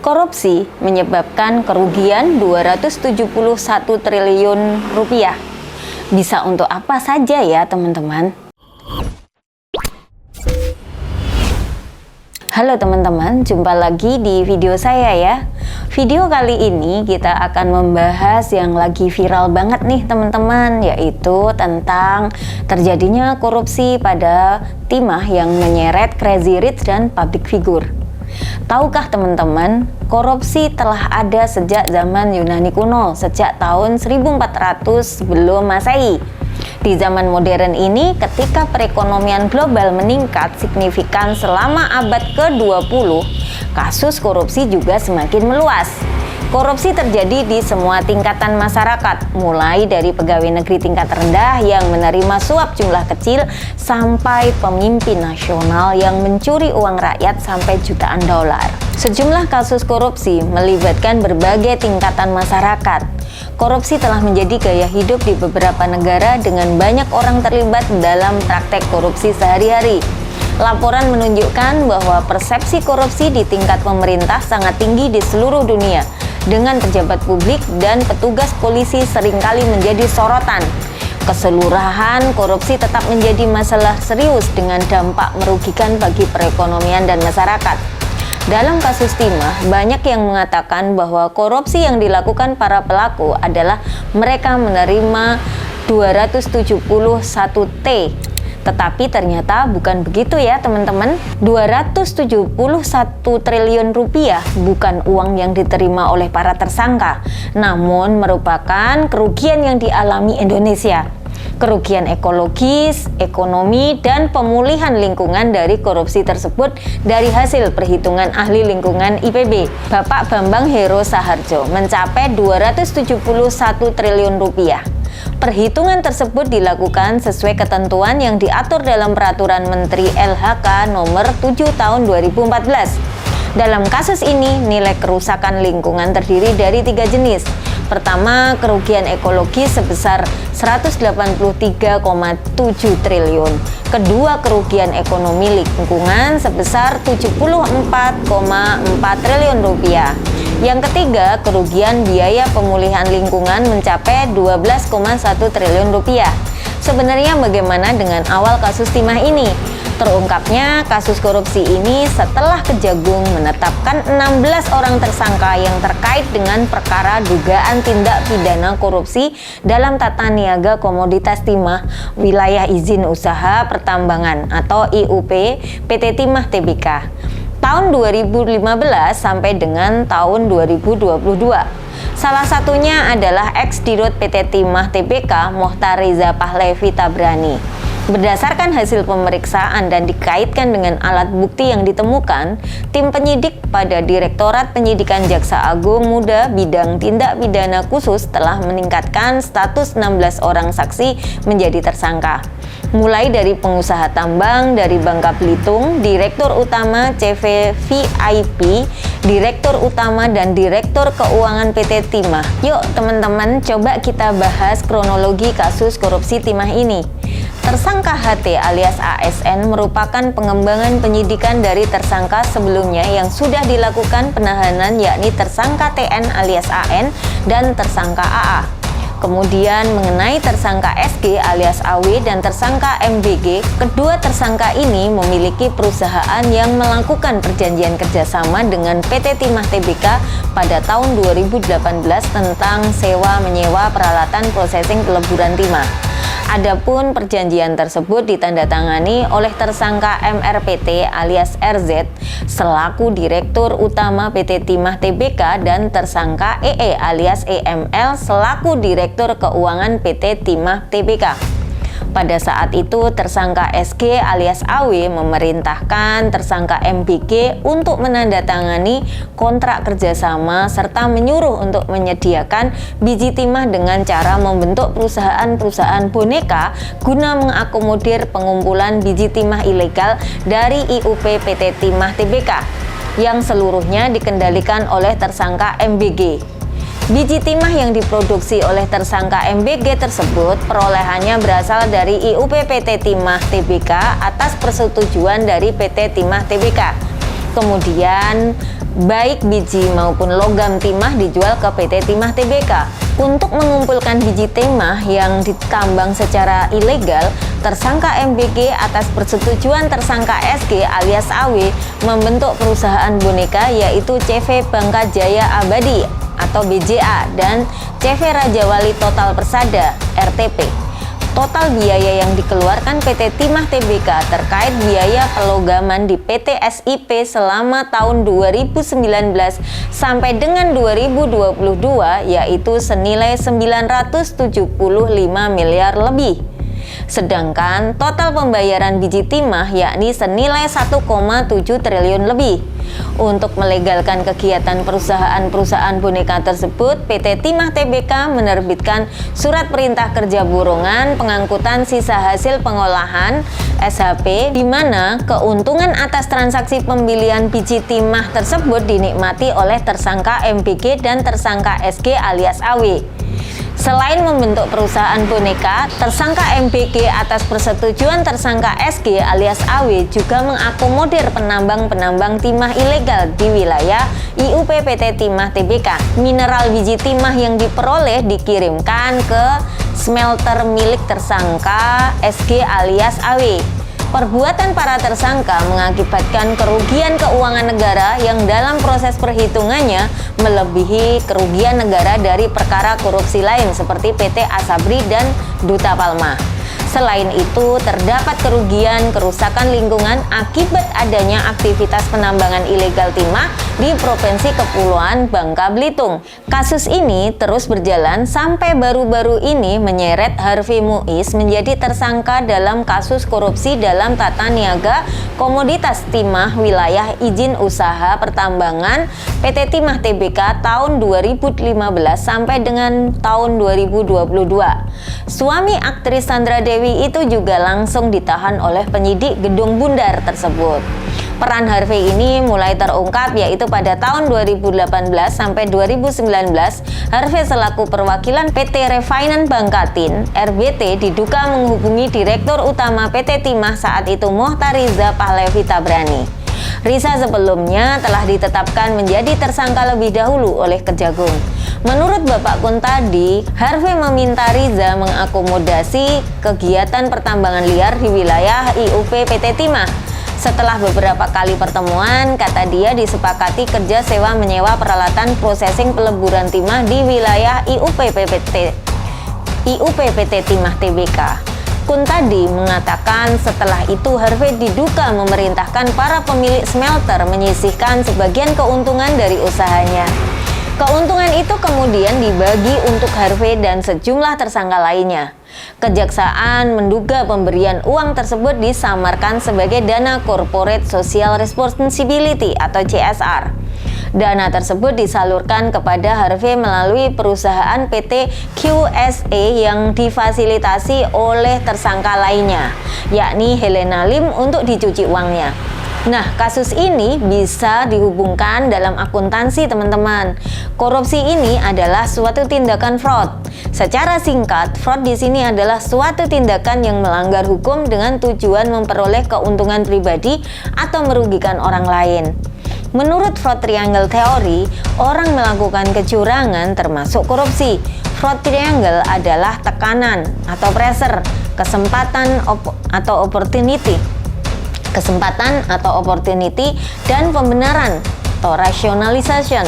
Korupsi menyebabkan kerugian 271 triliun rupiah. Bisa untuk apa saja ya teman-teman? Halo teman-teman, jumpa lagi di video saya ya. Video kali ini kita akan membahas yang lagi viral banget nih teman-teman, yaitu tentang terjadinya korupsi pada timah yang menyeret Crazy Rich dan public figure. Tahukah teman-teman, korupsi telah ada sejak zaman Yunani kuno, sejak tahun 1400 sebelum Masehi. Di zaman modern ini, ketika perekonomian global meningkat signifikan selama abad ke-20, kasus korupsi juga semakin meluas. Korupsi terjadi di semua tingkatan masyarakat, mulai dari pegawai negeri tingkat rendah yang menerima suap jumlah kecil sampai pemimpin nasional yang mencuri uang rakyat sampai jutaan dolar. Sejumlah kasus korupsi melibatkan berbagai tingkatan masyarakat. Korupsi telah menjadi gaya hidup di beberapa negara dengan banyak orang terlibat dalam praktek korupsi sehari-hari. Laporan menunjukkan bahwa persepsi korupsi di tingkat pemerintah sangat tinggi di seluruh dunia, dengan pejabat publik dan petugas polisi seringkali menjadi sorotan. Keseluruhan korupsi tetap menjadi masalah serius dengan dampak merugikan bagi perekonomian dan masyarakat. Dalam kasus timah, banyak yang mengatakan bahwa korupsi yang dilakukan para pelaku adalah mereka menerima 271 T. Tetapi ternyata bukan begitu ya teman-teman. 271 triliun rupiah bukan uang yang diterima oleh para tersangka, namun merupakan kerugian yang dialami Indonesia. Kerugian ekologis, ekonomi, dan pemulihan lingkungan dari korupsi tersebut dari hasil perhitungan ahli lingkungan IPB, Bapak Bambang Hero Saharjo, mencapai 271 triliun rupiah. Perhitungan tersebut dilakukan sesuai ketentuan yang diatur dalam Peraturan Menteri LHK Nomor 7 Tahun 2014. Dalam kasus ini, nilai kerusakan lingkungan terdiri dari 3 jenis. Pertama, kerugian ekologis sebesar 183,7 triliun. Kedua, kerugian ekonomi lingkungan sebesar 74,4 triliun rupiah. Yang ketiga, kerugian biaya pemulihan lingkungan mencapai 12,1 triliun rupiah. Sebenarnya bagaimana dengan awal kasus timah ini? Terungkapnya kasus korupsi ini setelah Kejagung menetapkan 16 orang tersangka yang terkait dengan perkara dugaan tindak pidana korupsi dalam tata niaga komoditas timah wilayah izin usaha pertambangan atau IUP PT Timah Tbk tahun 2015 sampai dengan tahun 2022. Salah satunya adalah ex-dirut PT Timah Tbk Mohtar Reza Pahlavi Tabrani. Berdasarkan hasil pemeriksaan dan dikaitkan dengan alat bukti yang ditemukan, tim penyidik pada Direktorat Penyidikan Jaksa Agung Muda Bidang Tindak Pidana Khusus telah meningkatkan status 16 orang saksi menjadi tersangka. Mulai dari pengusaha tambang dari Bangka Belitung, Direktur Utama CV VIP, Direktur Utama dan Direktur Keuangan PT Timah. Yuk teman-teman, coba kita bahas kronologi kasus korupsi timah ini. Tersangka HT alias ASN merupakan pengembangan penyidikan dari tersangka sebelumnya yang sudah dilakukan penahanan, yakni tersangka TN alias AN dan tersangka AA. Kemudian mengenai tersangka SG alias AW dan tersangka MBG, kedua tersangka ini memiliki perusahaan yang melakukan perjanjian kerjasama dengan PT Timah Tbk pada tahun 2018 tentang sewa-menyewa peralatan prosesing peleburan timah. Adapun perjanjian tersebut ditandatangani oleh tersangka MRPT alias RZ selaku Direktur Utama PT Timah Tbk dan tersangka EE alias EML selaku Direktur Keuangan PT Timah Tbk. Pada saat itu, tersangka SG alias AW memerintahkan tersangka MBG untuk menandatangani kontrak kerjasama serta menyuruh untuk menyediakan biji timah dengan cara membentuk perusahaan-perusahaan boneka guna mengakomodir pengumpulan biji timah ilegal dari IUP PT Timah Tbk yang seluruhnya dikendalikan oleh tersangka MBG. Biji timah yang diproduksi oleh tersangka MBG tersebut perolehannya berasal dari IUP PT Timah Tbk atas persetujuan dari PT Timah Tbk. Kemudian baik biji maupun logam timah dijual ke PT Timah Tbk. Untuk mengumpulkan biji timah yang ditambang secara ilegal, tersangka MBG atas persetujuan tersangka SG alias AW membentuk perusahaan boneka yaitu CV Bangka Jaya Abadi atau BJA dan CV Raja Wali Total Persada RTP. Total biaya yang dikeluarkan PT Timah Tbk terkait biaya pelogaman di PT SIP selama tahun 2019 sampai dengan 2022 yaitu senilai 975 miliar lebih. Sedangkan total pembayaran biji timah yakni senilai 1,7 triliun lebih. Untuk melegalkan kegiatan perusahaan-perusahaan boneka tersebut, PT Timah Tbk menerbitkan Surat Perintah Kerja Borongan Pengangkutan Sisa Hasil Pengolahan (SHP) di mana keuntungan atas transaksi pembelian biji timah tersebut dinikmati oleh tersangka MBG dan tersangka SG alias AW. Selain membentuk perusahaan boneka, tersangka MBG atas persetujuan tersangka SG alias AW juga mengakomodir penambang-penambang timah ilegal di wilayah IUP PT Timah Tbk. Mineral biji timah yang diperoleh dikirimkan ke smelter milik tersangka SG alias AW. Perbuatan para tersangka mengakibatkan kerugian keuangan negara yang dalam proses perhitungannya melebihi kerugian negara dari perkara korupsi lain seperti PT Asabri dan Duta Palma. Selain itu, terdapat kerugian kerusakan lingkungan akibat adanya aktivitas penambangan ilegal timah di Provinsi Kepulauan Bangka Belitung. Kasus ini terus berjalan sampai baru-baru ini menyeret Harvey Muiz menjadi tersangka dalam kasus korupsi dalam tata niaga komoditas timah wilayah izin usaha pertambangan PT Timah Tbk tahun 2015 sampai dengan tahun 2022. Suami aktris Sandra Dewi itu juga langsung ditahan oleh penyidik Gedung Bundar tersebut. Peran Harvey ini mulai terungkap yaitu pada tahun 2018 sampai 2019, Harvey selaku perwakilan PT Refinan Bangkatin (RBT) diduga menghubungi Direktur Utama PT Timah saat itu Mohtariza Pahlevi Tabrani. Riza sebelumnya telah ditetapkan menjadi tersangka lebih dahulu oleh Kejagung. Menurut Bapak Kuntadi, Harvey meminta Riza mengakomodasi kegiatan pertambangan liar di wilayah IUP PT Timah. Setelah beberapa kali pertemuan, kata dia disepakati kerja sewa menyewa peralatan prosesing peleburan timah di wilayah IUP PT Timah Tbk. Kuntadi mengatakan setelah itu Harvey diduga memerintahkan para pemilik smelter menyisihkan sebagian keuntungan dari usahanya. Keuntungan itu kemudian dibagi untuk Harvey dan sejumlah tersangka lainnya. Kejaksaan menduga pemberian uang tersebut disamarkan sebagai dana Corporate Social Responsibility atau CSR. Dana tersebut disalurkan kepada Harvey melalui perusahaan PT QSA yang difasilitasi oleh tersangka lainnya, yakni Helena Lim untuk dicuci uangnya. Nah, kasus ini bisa dihubungkan dalam akuntansi, teman-teman. Korupsi ini adalah suatu tindakan fraud. Secara singkat, fraud di sini adalah suatu tindakan yang melanggar hukum dengan tujuan memperoleh keuntungan pribadi atau merugikan orang lain. Menurut fraud triangle theory, orang melakukan kecurangan termasuk korupsi. Fraud triangle adalah tekanan atau pressure, kesempatan atau opportunity, dan pembenaran atau rationalization.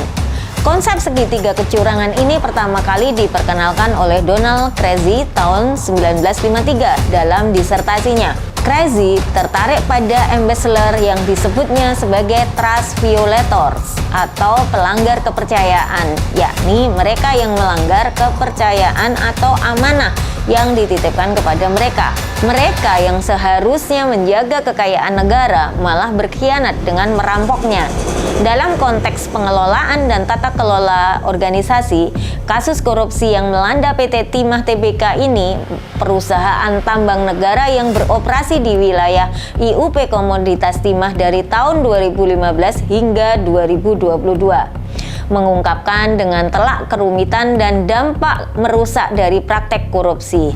Konsep segitiga kecurangan ini pertama kali diperkenalkan oleh Donald Krasny tahun 1953 dalam disertasinya. Krasny tertarik pada embezzler yang disebutnya sebagai trust violators atau pelanggar kepercayaan, yakni mereka yang melanggar kepercayaan atau amanah yang dititipkan kepada mereka. Mereka yang seharusnya menjaga kekayaan negara malah berkhianat dengan merampoknya. Dalam konteks pengelolaan dan tata kelola organisasi, kasus korupsi yang melanda PT Timah Tbk ini, perusahaan tambang negara yang beroperasi di wilayah IUP Komoditas Timah dari tahun 2015 hingga 2022. Mengungkapkan dengan telak kerumitan dan dampak merusak dari praktek korupsi.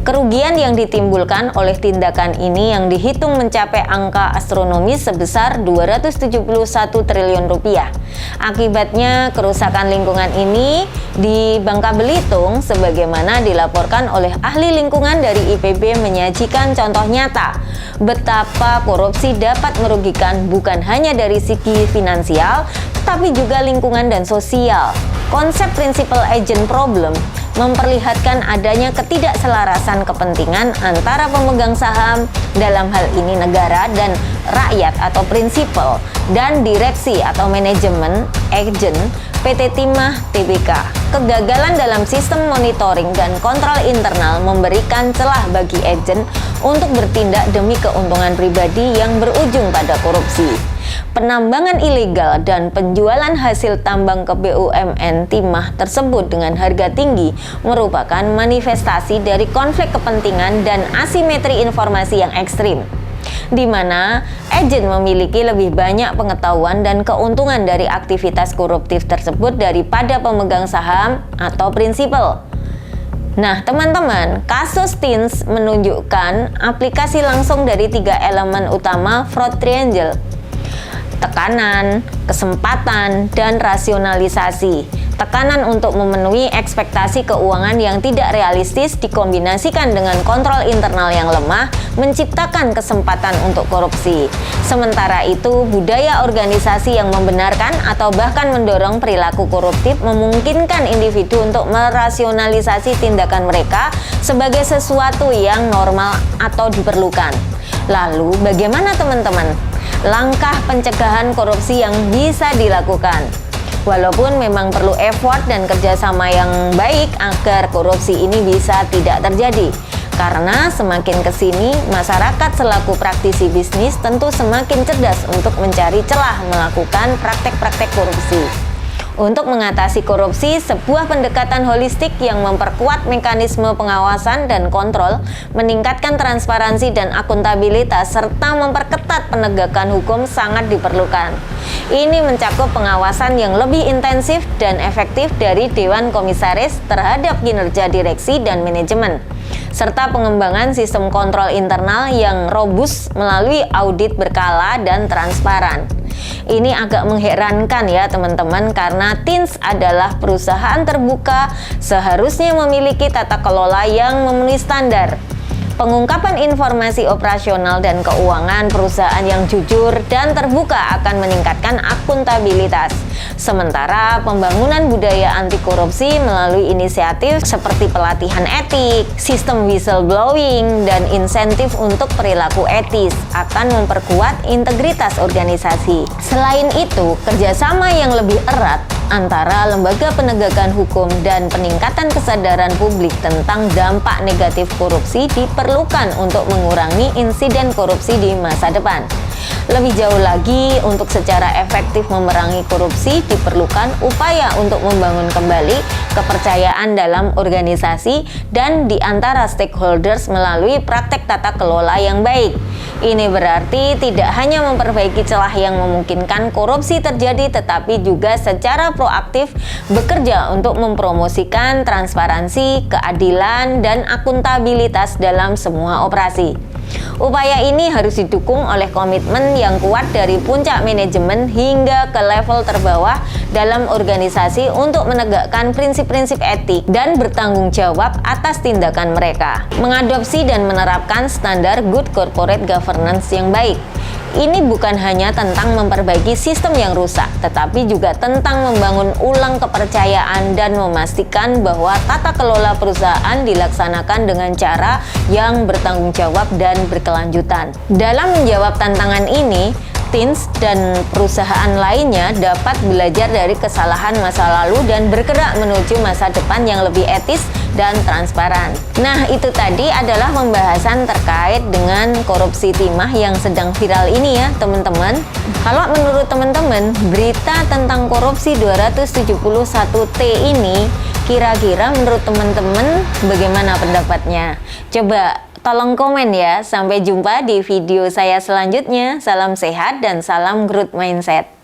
Kerugian yang ditimbulkan oleh tindakan ini yang dihitung mencapai angka astronomis sebesar 271 triliun rupiah. Akibatnya kerusakan lingkungan ini di Bangka Belitung sebagaimana dilaporkan oleh ahli lingkungan dari IPB menyajikan contoh nyata betapa korupsi dapat merugikan bukan hanya dari segi finansial tetapi juga lingkungan dan sosial. Konsep principal agent problem memperlihatkan adanya ketidakselarasan kepentingan antara pemegang saham, dalam hal ini negara dan rakyat atau prinsipal, dan direksi atau manajemen agent PT Timah Tbk. Kegagalan dalam sistem monitoring dan kontrol internal memberikan celah bagi agen untuk bertindak demi keuntungan pribadi yang berujung pada korupsi. Penambangan ilegal dan penjualan hasil tambang ke BUMN Timah tersebut dengan harga tinggi merupakan manifestasi dari konflik kepentingan dan asimetri informasi yang ekstrim, di mana agen memiliki lebih banyak pengetahuan dan keuntungan dari aktivitas koruptif tersebut daripada pemegang saham atau prinsipal. Nah teman-teman, kasus TINS menunjukkan aplikasi langsung dari 3 elemen utama fraud triangle: tekanan, kesempatan, dan rasionalisasi. Tekanan untuk memenuhi ekspektasi keuangan yang tidak realistis dikombinasikan dengan kontrol internal yang lemah menciptakan kesempatan untuk korupsi. Sementara itu, budaya organisasi yang membenarkan atau bahkan mendorong perilaku koruptif memungkinkan individu untuk merasionalisasi tindakan mereka sebagai sesuatu yang normal atau diperlukan. Lalu, bagaimana teman-teman langkah pencegahan korupsi yang bisa dilakukan? Walaupun memang perlu effort dan kerjasama yang baik agar korupsi ini bisa tidak terjadi. Karena semakin kesini, masyarakat selaku praktisi bisnis tentu semakin cerdas untuk mencari celah melakukan praktek-praktek korupsi. Untuk mengatasi korupsi, sebuah pendekatan holistik yang memperkuat mekanisme pengawasan dan kontrol, meningkatkan transparansi dan akuntabilitas, serta memperketat penegakan hukum sangat diperlukan. Ini mencakup pengawasan yang lebih intensif dan efektif dari Dewan Komisaris terhadap kinerja direksi dan manajemen, serta pengembangan sistem kontrol internal yang robust melalui audit berkala dan transparan. Ini agak mengherankan ya teman-teman, karena TINS adalah perusahaan terbuka, seharusnya memiliki tata kelola yang memenuhi standar. Pengungkapan informasi operasional dan keuangan perusahaan yang jujur dan terbuka akan meningkatkan akuntabilitas. Sementara pembangunan budaya anti korupsi melalui inisiatif seperti pelatihan etik, sistem whistleblowing, dan insentif untuk perilaku etis akan memperkuat integritas organisasi. Selain itu, kerjasama yang lebih erat antara lembaga penegakan hukum dan peningkatan kesadaran publik tentang dampak negatif korupsi diperlukan untuk mengurangi insiden korupsi di masa depan. Lebih jauh lagi, untuk secara efektif memerangi korupsi diperlukan upaya untuk membangun kembali kepercayaan dalam organisasi dan di antara stakeholders melalui praktek tata kelola yang baik. Ini berarti tidak hanya memperbaiki celah yang memungkinkan korupsi terjadi, tetapi juga secara proaktif bekerja untuk mempromosikan transparansi, keadilan, dan akuntabilitas dalam semua operasi. Upaya ini harus didukung oleh komitmen yang kuat dari puncak manajemen hingga ke level terbawah dalam organisasi untuk menegakkan prinsip-prinsip etik dan bertanggung jawab atas tindakan mereka. Mengadopsi dan menerapkan standar good corporate governance yang baik. Ini bukan hanya tentang memperbaiki sistem yang rusak, tetapi juga tentang membangun ulang kepercayaan dan memastikan bahwa tata kelola perusahaan dilaksanakan dengan cara yang bertanggung jawab dan berkelanjutan. Dalam menjawab tantangan ini, TINS dan perusahaan lainnya dapat belajar dari kesalahan masa lalu dan bergerak menuju masa depan yang lebih etis dan transparan. Nah, itu tadi adalah pembahasan terkait dengan korupsi timah yang sedang viral ini ya teman-teman. Kalau menurut teman-teman, berita tentang korupsi 271T ini kira-kira menurut teman-teman bagaimana pendapatnya? Coba tolong komen ya. Sampai jumpa di video saya selanjutnya. Salam sehat dan salam growth mindset.